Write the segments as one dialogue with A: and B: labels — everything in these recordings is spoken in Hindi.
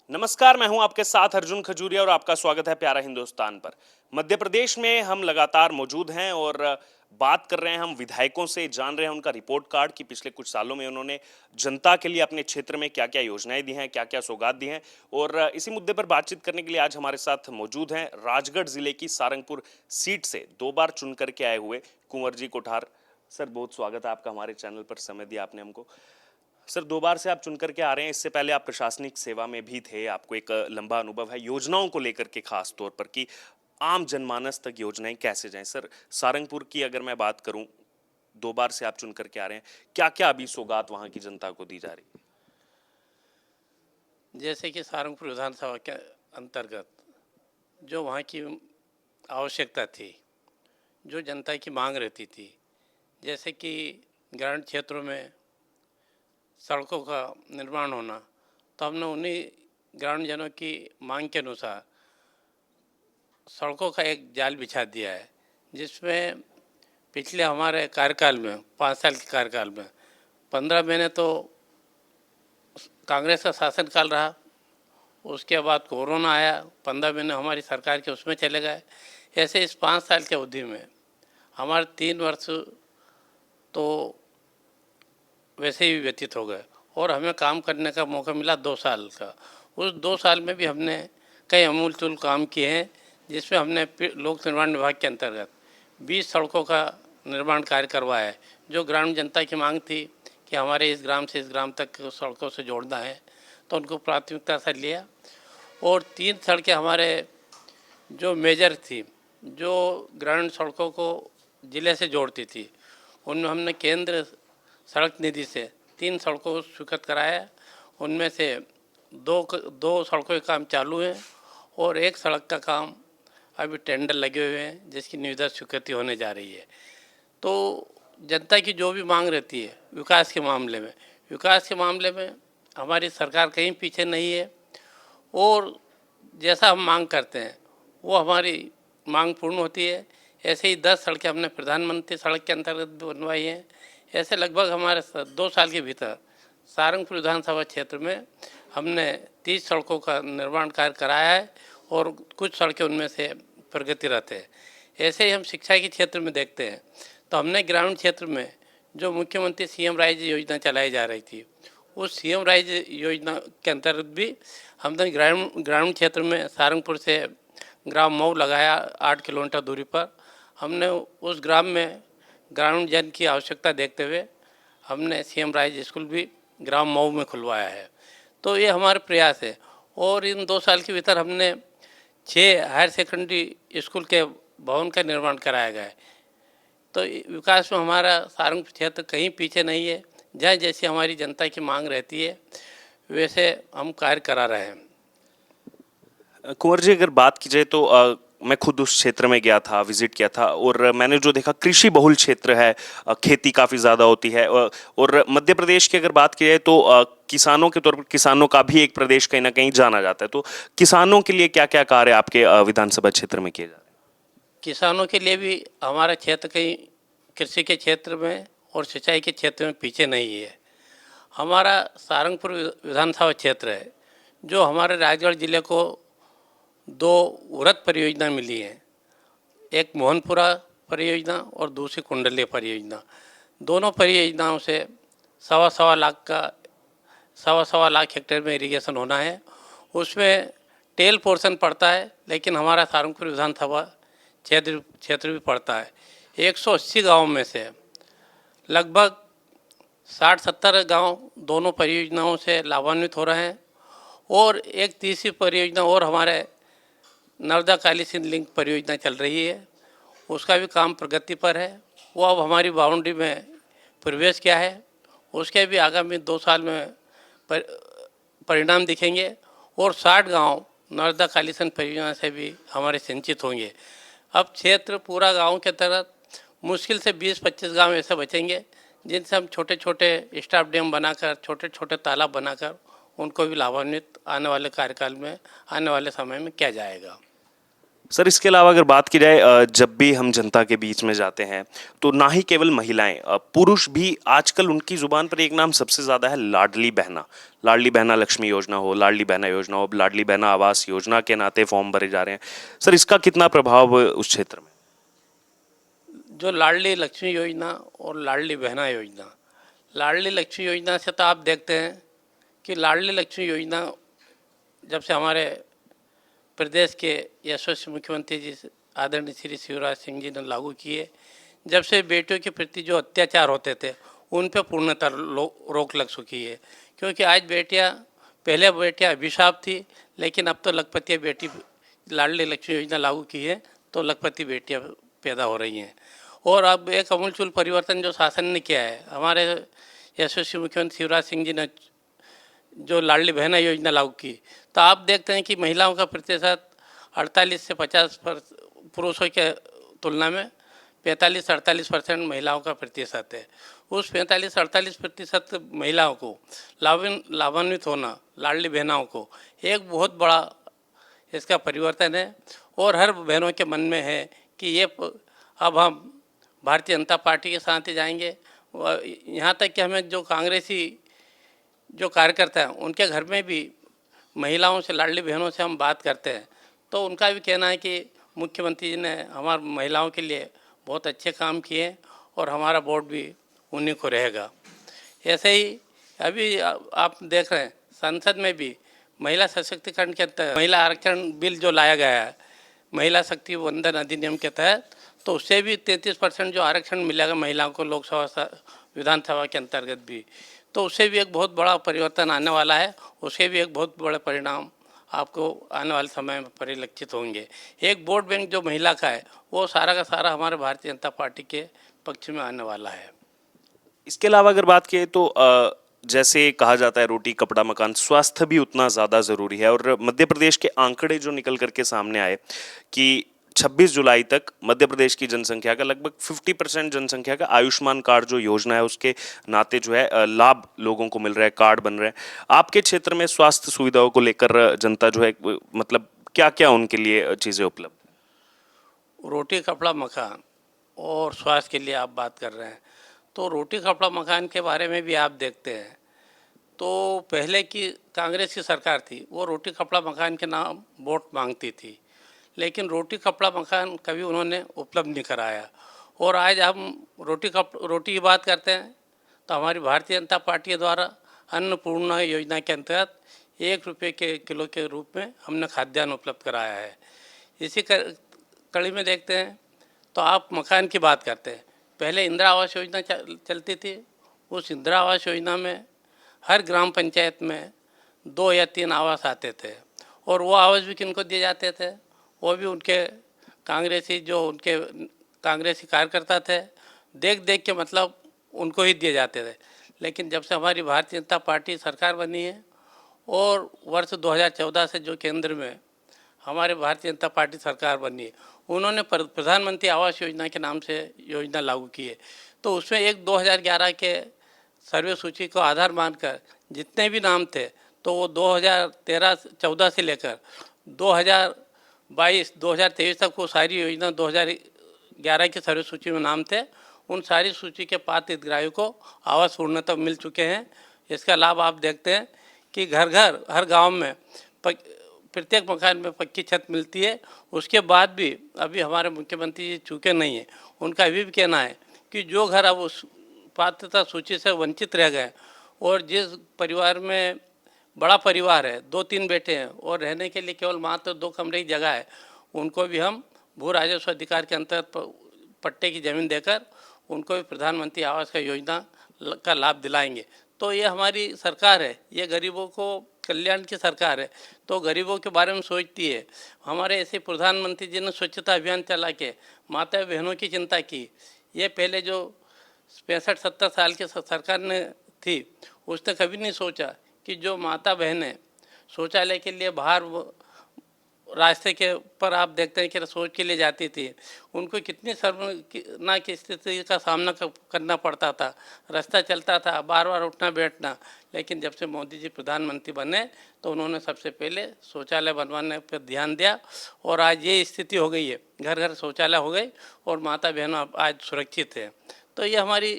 A: नमस्कार, मैं हूं आपके साथ अर्जुन खजूरिया और आपका स्वागत है प्यारा हिंदुस्तान पर। मध्य प्रदेश में हम लगातार मौजूद हैं और बात कर रहे हैं हम विधायकों से, जान रहे हैं उनका रिपोर्ट कार्ड कि पिछले कुछ सालों में उन्होंने जनता के लिए अपने क्षेत्र में क्या-क्या योजनाएं दी हैं, क्या-क्या सौगात दी हैं। और इसी मुद्दे पर बातचीत करने के लिए आज हमारे साथ मौजूद हैं राजगढ़ जिले की सारंगपुर सीट से 2 बार चुन करके आए हुए कुंवर जी कोठार। सर, बहुत स्वागत है आपका हमारे चैनल पर, समय दिया आपने हमको। सर, 2 बार से आप चुन कर के आ रहे हैं, इससे पहले आप प्रशासनिक सेवा में भी थे, आपको एक लंबा अनुभव है योजनाओं को लेकर के, खास तौर पर कि आम जनमानस तक योजनाएं कैसे जाएं। सर, सारंगपुर की अगर मैं बात करूं, 2 बार से आप चुन करके आ रहे हैं, क्या-क्या अभी सौगात वहां की जनता को दी जा रही है?
B: जैसे कि सारंगपुर विधानसभा के अंतर्गत जो वहाँ की आवश्यकता थी, जो जनता की मांग रहती थी, जैसे कि ग्रामीण क्षेत्रों में सड़कों का निर्माण होना, तो हमने उन्हीं ग्रामीण जनों की मांग के अनुसार सड़कों का एक जाल बिछा दिया है, जिसमें पिछले हमारे कार्यकाल में 5 साल के कार्यकाल में 15 महीने तो कांग्रेस का शासनकाल रहा। उसके बाद कोरोना आया, 15 महीने हमारी सरकार के उसमें चले गए। ऐसे इस 5 साल के अवधि में हमारे 3 वर्ष तो वैसे ही व्यतीत हो गए और हमें काम करने का मौका मिला 2 साल का। उस 2 साल में भी हमने कई अमूलचूल काम किए हैं, जिसमें हमने लोक निर्माण विभाग के अंतर्गत 20 सड़कों का निर्माण कार्य करवाया है। जो ग्रामीण जनता की मांग थी कि हमारे इस ग्राम से इस ग्राम तक सड़कों से जोड़ना है, तो उनको प्राथमिकता से लिया। और 3 सड़कें हमारे जो मेजर थी, जो ग्रामीण सड़कों को ज़िले से जोड़ती थी, उनमें हमने केंद्र सड़क निधि से 3 सड़कों को स्वीकृत कराया। उनमें से दो सड़कों के काम चालू हैं और एक सड़क का काम अभी टेंडर लगे हुए हैं, जिसकी निविदा स्वीकृति होने जा रही है। तो जनता की जो भी मांग रहती है विकास के मामले में हमारी सरकार कहीं पीछे नहीं है। और जैसा हम मांग करते हैं वो हमारी मांग पूर्ण होती है। ऐसे ही 10 सड़कें हमने प्रधानमंत्री सड़क के अंतर्गत बनवाई हैं। ऐसे लगभग हमारे 2 साल के भीतर सारंगपुर विधानसभा क्षेत्र में हमने 30 सड़कों का निर्माण कार्य कराया है और कुछ सड़कें उनमें से प्रगतिरत है। ऐसे ही हम शिक्षा के क्षेत्र में देखते हैं, तो हमने ग्रामीण क्षेत्र में जो मुख्यमंत्री सीएम राइज योजना चलाई जा रही थी, उस सीएम राइज योजना के अंतर्गत भी हमने ग्रामीण क्षेत्र में सारंगपुर से ग्राम मऊ लगाया। 8 किलोमीटर दूरी पर हमने उस ग्राम में ग्रामीण जन की आवश्यकता देखते हुए हमने सीएम राइज स्कूल भी ग्राम मऊ में खुलवाया है। तो ये हमारे प्रयास है। और इन 2 साल के भीतर हमने 6 हायर सेकेंडरी स्कूल के भवन का निर्माण कराया गया है। तो विकास में हमारा सारंगपुर क्षेत्र कहीं पीछे नहीं है। जहाँ जैसी हमारी जनता की मांग रहती है, वैसे हम कार्य करा रहे हैं।
A: कुंवर जी, अगर बात की जाए तो मैं खुद उस क्षेत्र में गया था, विजिट किया था और मैंने जो देखा, कृषि बहुल क्षेत्र है, खेती काफ़ी ज़्यादा होती है। और मध्य प्रदेश की अगर बात की जाए तो किसानों के तौर पर किसानों का भी एक प्रदेश कहीं ना कहीं जाना जाता है। तो किसानों के लिए क्या क्या कार्य आपके विधानसभा क्षेत्र में किए जा रहे हैं?
B: किसानों के लिए भी हमारा क्षेत्र कहीं कृषि के क्षेत्र में और सिंचाई के क्षेत्र में पीछे नहीं है। हमारा सारंगपुर विधानसभा क्षेत्र है, जो हमारे रायगढ़ जिले को 2 वृहद परियोजना मिली है। एक मोहनपुरा परियोजना और दूसरी कुंडली परियोजना। दोनों परियोजनाओं से सवा लाख हेक्टेयर में इरिगेशन होना है। उसमें टेल पोर्शन पड़ता है, लेकिन हमारा सारंगपुर विधानसभा क्षेत्र भी पड़ता है। 180 गाँव में से लगभग 60-70 गाँव दोनों परियोजनाओं से लाभान्वित हो रहे हैं। और एक तीसरी परियोजना और हमारे नर्मदा काली सिंध लिंक परियोजना चल रही है, उसका भी काम प्रगति पर है। वो अब हमारी बाउंड्री में प्रवेश किया है। उसके भी आगामी 2 साल में परिणाम दिखेंगे और 60 गांव नर्मदा काली सिंध परियोजना से भी हमारे सिंचित होंगे। अब क्षेत्र पूरा गांव के तहत मुश्किल से 20-25 गांव ऐसे बचेंगे, जिनसे हम छोटे छोटे स्टाफ डैम बनाकर, छोटे छोटे तालाब बनाकर उनको भी लाभान्वित आने वाले कार्यकाल में, आने वाले समय में किया जाएगा।
A: सर, इसके अलावा अगर बात की जाए जब भी हम जनता के बीच में जाते हैं तो ना ही केवल महिलाएं, पुरुष भी आजकल उनकी जुबान पर एक नाम सबसे ज्यादा है, लाडली बहना। लाडली बहना लक्ष्मी योजना हो, लाडली बहना योजना हो, लाडली बहना आवास योजना के नाते फॉर्म भरे जा रहे हैं। सर, इसका कितना प्रभाव उस क्षेत्र में?
B: जो लाडली लक्ष्मी योजना और लाडली बहना योजना, लाडली लक्ष्मी योजना से तो आप देखते हैं कि लाडली लक्ष्मी योजना जब से हमारे प्रदेश के यशस्वी मुख्यमंत्री जी आदरणीय श्री शिवराज सिंह जी ने लागू किए, जब से बेटियों के प्रति जो अत्याचार होते थे उन पर पूर्णतः रोक लग चुकी है। क्योंकि आज बेटियां, पहले बेटियां अभिशाप थी, लेकिन अब तो लखपति बेटी लाडली लक्ष्मी योजना लागू की है तो लखपति बेटियां पैदा हो रही हैं। और अब एक अमूलचूल परिवर्तन जो शासन ने किया है, हमारे यशस्वी मुख्यमंत्री शिवराज सिंह जी ने जो लाडली बहना योजना लागू की, तो आप देखते हैं कि महिलाओं का प्रतिशत 48 से 50 पुरुषों के तुलना में 45-48% महिलाओं का प्रतिशत है। उस 45-48% महिलाओं को लाभान्वित होना, लाडली बहनाओं को एक बहुत बड़ा इसका परिवर्तन है। और हर बहनों के मन में है कि ये अब हम भारतीय जनता पार्टी के साथ ही जाएंगे। यहाँ तक कि हमें जो कांग्रेसी जो कार्यकर्ता हैं उनके घर में भी महिलाओं से, लाडली बहनों से हम बात करते हैं तो उनका भी कहना है कि मुख्यमंत्री जी ने हमारी महिलाओं के लिए बहुत अच्छे काम किए और हमारा वोट भी उन्हीं को रहेगा। ऐसे ही अभी आप देख रहे हैं संसद में भी महिला सशक्तिकरण के तहत महिला आरक्षण बिल जो लाया गया है, महिला शक्ति वंदन अधिनियम के तहत, तो उससे भी 33% जो आरक्षण मिलेगा महिलाओं को लोकसभा विधानसभा के अंतर्गत भी, तो उससे भी एक बहुत बड़ा परिवर्तन आने वाला है। उसके भी एक बहुत बड़े परिणाम आपको आने वाले समय में परिलक्षित होंगे। एक वोट बैंक जो महिला का है वो सारा का सारा हमारे भारतीय जनता पार्टी के पक्ष में आने वाला है।
A: इसके अलावा अगर बात किए तो जैसे कहा जाता है रोटी कपड़ा मकान, स्वास्थ्य भी उतना ज़्यादा ज़रूरी है। और मध्य प्रदेश के आंकड़े जो निकल करके सामने आए कि 26 जुलाई तक मध्य प्रदेश की जनसंख्या का लगभग 50% जनसंख्या का आयुष्मान कार्ड जो योजना है उसके नाते जो है लाभ लोगों को मिल रहा है, कार्ड बन रहे हैं। आपके क्षेत्र में स्वास्थ्य सुविधाओं को लेकर जनता जो है मतलब क्या क्या उनके लिए चीज़ें उपलब्ध?
B: रोटी कपड़ा मकान और स्वास्थ्य के लिए आप बात कर रहे हैं, तो रोटी कपड़ा मकान के बारे में भी आप देखते हैं तो पहले की कांग्रेस की सरकार थी वो रोटी कपड़ा मकान के नाम वोट मांगती थी, लेकिन रोटी कपड़ा मकान कभी उन्होंने उपलब्ध नहीं कराया। और आज हम रोटी की बात करते हैं तो हमारी भारतीय जनता पार्टी द्वारा अन्नपूर्णा योजना के अंतर्गत 1 रुपये के किलो के रूप में हमने खाद्यान्न उपलब्ध कराया है। इसी कड़ी में देखते हैं तो आप मकान की बात करते हैं, पहले इंदिरा आवास योजना चलती थी। उस इंदिरा आवास योजना में हर ग्राम पंचायत में 2 या 3 आवास आते थे और वो आवास भी किनको दिए जाते थे, वो भी उनके कांग्रेसी कार्यकर्ता थे, देख देख के मतलब उनको ही दिए जाते थे। लेकिन जब से हमारी भारतीय जनता पार्टी सरकार बनी है और वर्ष 2014 से जो केंद्र में हमारे भारतीय जनता पार्टी सरकार बनी है, उन्होंने प्रधानमंत्री आवास योजना के नाम से योजना लागू की है। तो उसमें एक 2011 के सर्वे सूची को आधार मानकर जितने भी नाम थे तो वो 2013-14 से लेकर 2022-2023 तक वो सारी योजना 2011 की सर्वे सूची में नाम थे, उन सारी सूची के पात्र हितग्राहियों को आवास पूर्णतः मिल चुके हैं। इसका लाभ आप देखते हैं कि घर घर हर गांव में प्रत्येक मकान में पक्की छत मिलती है। उसके बाद भी अभी हमारे मुख्यमंत्री जी चूके नहीं हैं, उनका अभी भी कहना है कि जो घर अब उस पात्रता सूची से वंचित रह गए और जिस परिवार में बड़ा परिवार है, 2-3 बेटे हैं और रहने के लिए केवल मात्र 2 कमरे की जगह है, उनको भी हम भू राजस्व अधिकार के अंतर्गत पट्टे की ज़मीन देकर उनको भी प्रधानमंत्री आवास का योजना का लाभ दिलाएंगे। तो ये हमारी सरकार है, ये गरीबों को कल्याण की सरकार है, तो गरीबों के बारे में सोचती है। हमारे ऐसे प्रधानमंत्री जी ने स्वच्छता अभियान चला के माता बहनों की चिंता की। ये पहले जो 65-70 साल की सरकार ने थी उसने कभी नहीं सोचा कि जो माता बहनें शौचालय के लिए बाहर रास्ते के पर आप देखते हैं कि सोच के लिए जाती थी, उनको कितनी शर्मनाक की स्थिति का सामना करना पड़ता था। रास्ता चलता था, बार बार उठना बैठना। लेकिन जब से मोदी जी प्रधानमंत्री बने तो उन्होंने सबसे पहले शौचालय बनवाने पर ध्यान दिया और आज ये स्थिति हो गई है, घर घर शौचालय हो गई और माता बहनों आज सुरक्षित है। तो ये हमारी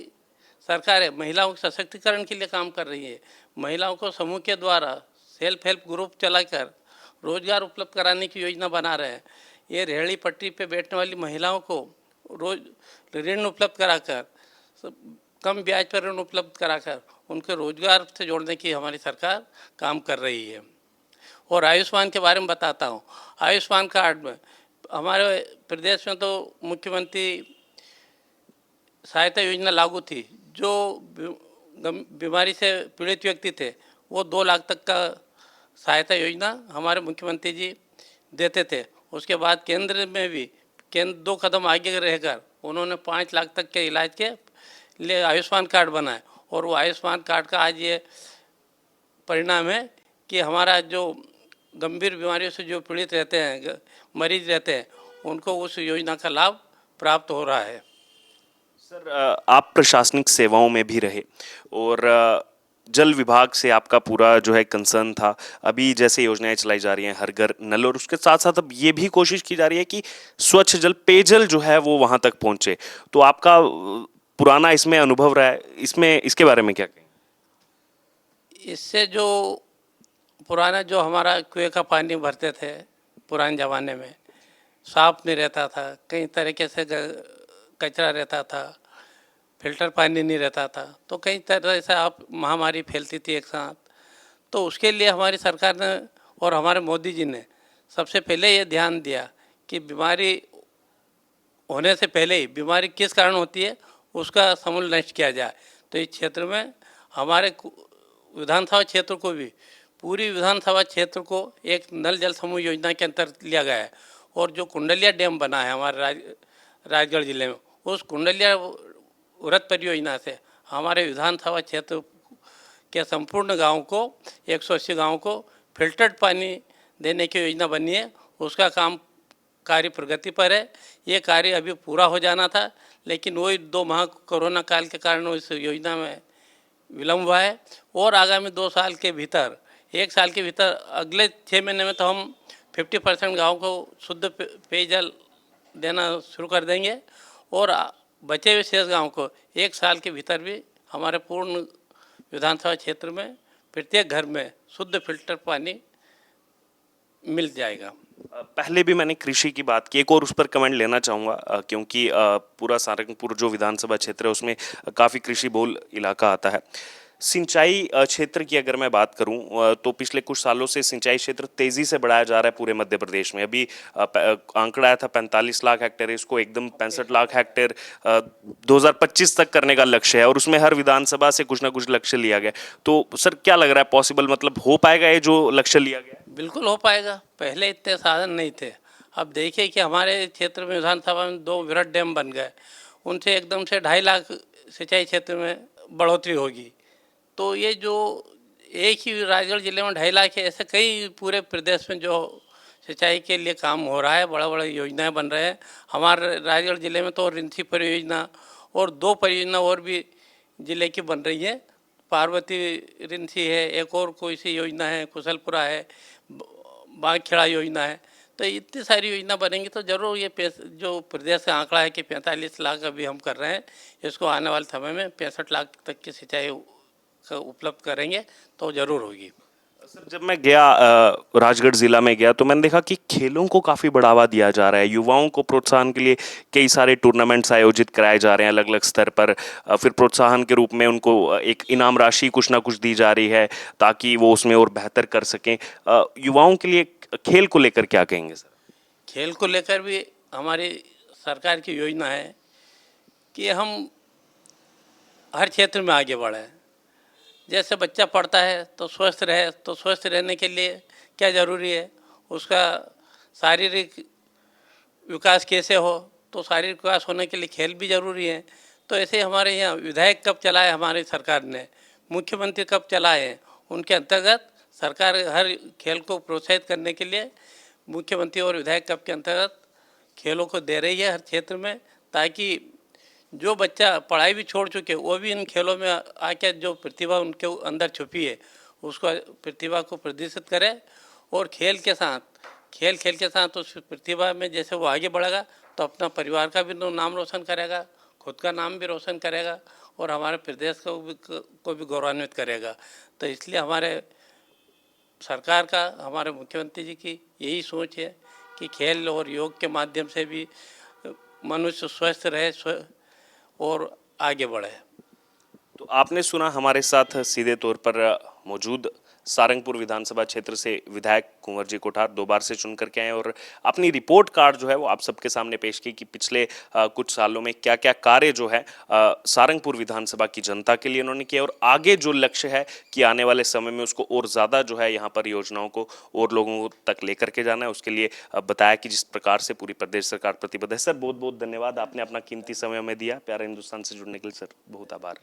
B: सरकार है, महिलाओं के सशक्तिकरण के लिए काम कर रही है। महिलाओं को समूह के द्वारा सेल्फ हेल्प ग्रुप चलाकर रोजगार उपलब्ध कराने की योजना बना रहे हैं। ये रेहड़ी पटरी पे बैठने वाली महिलाओं को रोज ऋण उपलब्ध कराकर, कम ब्याज पर ऋण उपलब्ध कराकर उनके रोजगार से जोड़ने की हमारी सरकार काम कर रही है। और आयुष्मान के बारे में बताता हूँ। आयुष्मान कार्ड में हमारे प्रदेश में तो मुख्यमंत्री सहायता योजना लागू थी। जो बीमारी से पीड़ित व्यक्ति थे वो 2 लाख तक का सहायता योजना हमारे मुख्यमंत्री जी देते थे। उसके बाद केंद्र में भी केंद्र 2 कदम आगे रहकर उन्होंने 5 लाख तक के इलाज के लिए आयुष्मान कार्ड बनाए और वो आयुष्मान कार्ड का आज ये परिणाम है कि हमारा जो गंभीर बीमारियों से जो पीड़ित रहते हैं, मरीज रहते हैं, उनको उस योजना का लाभ प्राप्त हो रहा है।
A: सर, आप प्रशासनिक सेवाओं में भी रहे और जल विभाग से आपका पूरा जो है कंसर्न था। अभी जैसे योजनाएं चलाई जा रही हैं हर घर नल, और उसके साथ साथ अब ये भी कोशिश की जा रही है कि स्वच्छ जल, पेयजल जो है वो वहां तक पहुंचे। तो आपका पुराना इसमें अनुभव रहा है, इसमें इसके बारे में क्या कहें?
B: इससे जो पुराना जो हमारा कुएं का पानी भरते थे पुराने ज़माने में, साफ नहीं रहता था, कई तरीके से कचरा रहता था, फिल्टर पानी नहीं रहता था, तो कई तरह से आप महामारी फैलती थी एक साथ। तो उसके लिए हमारी सरकार ने और हमारे मोदी जी ने सबसे पहले ये ध्यान दिया कि बीमारी होने से पहले ही बीमारी किस कारण होती है उसका समूल नष्ट किया जाए। तो इस क्षेत्र में हमारे विधानसभा क्षेत्र को भी, पूरी विधानसभा क्षेत्र को एक नल जल समूह योजना के अंतर्गत लिया गया है। और जो कुंडलिया डैम बना है हमारे राजगढ़ जिले में, उस कुंडलिया व्रत परियोजना से हमारे विधानसभा क्षेत्र के संपूर्ण गाँव को, 180 गाँव को फिल्टर्ड पानी देने की योजना बनी है। उसका काम कार्य प्रगति पर है। ये कार्य अभी पूरा हो जाना था, लेकिन वही 2 माह कोरोना काल के कारण इस योजना में विलम्ब हुआ है। और आगामी 2 साल के भीतर, 1 साल के भीतर, अगले 6 महीने में तो हम 50% गाँव को शुद्ध पेयजल देना शुरू कर देंगे और बचे हुए शेष गाँव को 1 साल के भीतर भी हमारे पूर्ण विधानसभा क्षेत्र में प्रत्येक घर में शुद्ध फिल्टर पानी मिल जाएगा।
A: पहले भी मैंने कृषि की बात की, एक और उस पर कमेंट लेना चाहूँगा, क्योंकि पूरा सारंगपुर जो विधानसभा क्षेत्र है उसमें काफ़ी कृषि बहुल इलाका आता है। सिंचाई क्षेत्र की अगर मैं बात करूं तो पिछले कुछ सालों से सिंचाई क्षेत्र तेजी से बढ़ाया जा रहा है पूरे मध्य प्रदेश में। अभी आंकड़ा आया था 45 लाख हेक्टेयर, इसको एकदम 65 लाख हेक्टेयर 2025 तक करने का लक्ष्य है और उसमें हर विधानसभा से कुछ ना कुछ लक्ष्य लिया गया। तो सर क्या लग रहा है, पॉसिबल मतलब हो पाएगा ये जो लक्ष्य लिया गया?
B: बिल्कुल हो पाएगा। पहले इतने साधन नहीं थे। अब देखिए कि हमारे क्षेत्र में विधानसभा में 2 वृहद डैम बन गए, उनसे एकदम से 2.5 लाख सिंचाई क्षेत्र में बढ़ोतरी होगी। तो ये जो एक ही राजगढ़ जिले में 2.5 लाख है, ऐसे कई पूरे प्रदेश में जो सिंचाई के लिए काम हो रहा है, बड़ा बड़ा योजनाएं बन रहे हैं। हमारे राजगढ़ जिले में तो रिंसी परियोजना और 2 परियोजना और भी जिले की बन रही है। पार्वती रिंसी है, एक और कोई सी योजना है, कुशलपुरा है, बागखेड़ा योजना है। तो इतनी सारी योजना बनेंगी तो ज़रूर ये जो प्रदेश का आंकड़ा है कि 45 लाख अभी हम कर रहे हैं, इसको आने वाले समय में 65 लाख तक की सिंचाई उपलब्ध करेंगे तो ज़रूर होगी।
A: सर, जब मैं गया राजगढ़ जिला में गया तो मैंने देखा कि खेलों को काफ़ी बढ़ावा दिया जा रहा है। युवाओं को प्रोत्साहन के लिए कई सारे टूर्नामेंट्स आयोजित कराए जा रहे हैं अलग अलग स्तर पर। फिर प्रोत्साहन के रूप में उनको एक इनाम राशि कुछ ना कुछ दी जा रही है ताकि वो उसमें और बेहतर कर सकें। युवाओं के लिए खेल को लेकर क्या कहेंगे सर?
B: खेल को लेकर भी हमारी सरकार की योजना है कि हम हर क्षेत्र में आगे बढ़ें। जैसे बच्चा पढ़ता है तो स्वस्थ रहे, तो स्वस्थ रहने के लिए क्या ज़रूरी है, उसका शारीरिक विकास कैसे हो, तो शारीरिक विकास होने के लिए खेल भी ज़रूरी है। तो ऐसे हमारे यहाँ विधायक कब चलाए हमारी सरकार ने, मुख्यमंत्री कब चलाए, उनके अंतर्गत सरकार हर खेल को प्रोत्साहित करने के लिए मुख्यमंत्री और विधायक कप के अंतर्गत खेलों को दे रही है हर क्षेत्र में, ताकि जो बच्चा पढ़ाई भी छोड़ चुके वो भी इन खेलों में आके जो प्रतिभा उनके अंदर छुपी है उसको प्रतिभा को प्रदर्शित करे, और खेल खेल के साथ उस प्रतिभा में जैसे वो आगे बढ़ेगा तो अपना परिवार का भी नाम रोशन करेगा, खुद का नाम भी रोशन करेगा और हमारे प्रदेश को भी गौरवान्वित करेगा। तो इसलिए हमारे सरकार का, हमारे मुख्यमंत्री जी की यही सोच है कि खेल और योग के माध्यम से भी मनुष्य स्वस्थ रहे और आगे बढ़े।
A: तो आपने सुना हमारे साथ सीधे तौर पर मौजूद सारंगपुर विधानसभा क्षेत्र से विधायक कुंवर जी कोठार 2 बार से चुन करके आए और अपनी रिपोर्ट कार्ड जो है वो आप सबके सामने पेश की कि पिछले कुछ सालों में क्या क्या कार्य जो है सारंगपुर विधानसभा की जनता के लिए उन्होंने किया और आगे जो लक्ष्य है कि आने वाले समय में उसको और ज़्यादा जो है यहाँ पर योजनाओं को और लोगों तक लेकर के जाना है, उसके लिए बताया कि जिस प्रकार से पूरी प्रदेश सरकार प्रतिबद्ध है। सर बहुत बहुत धन्यवाद, आपने अपना कीमती समय हमें दिया। प्यारा हिंदुस्तान से जुड़ने के लिए सर बहुत आभार।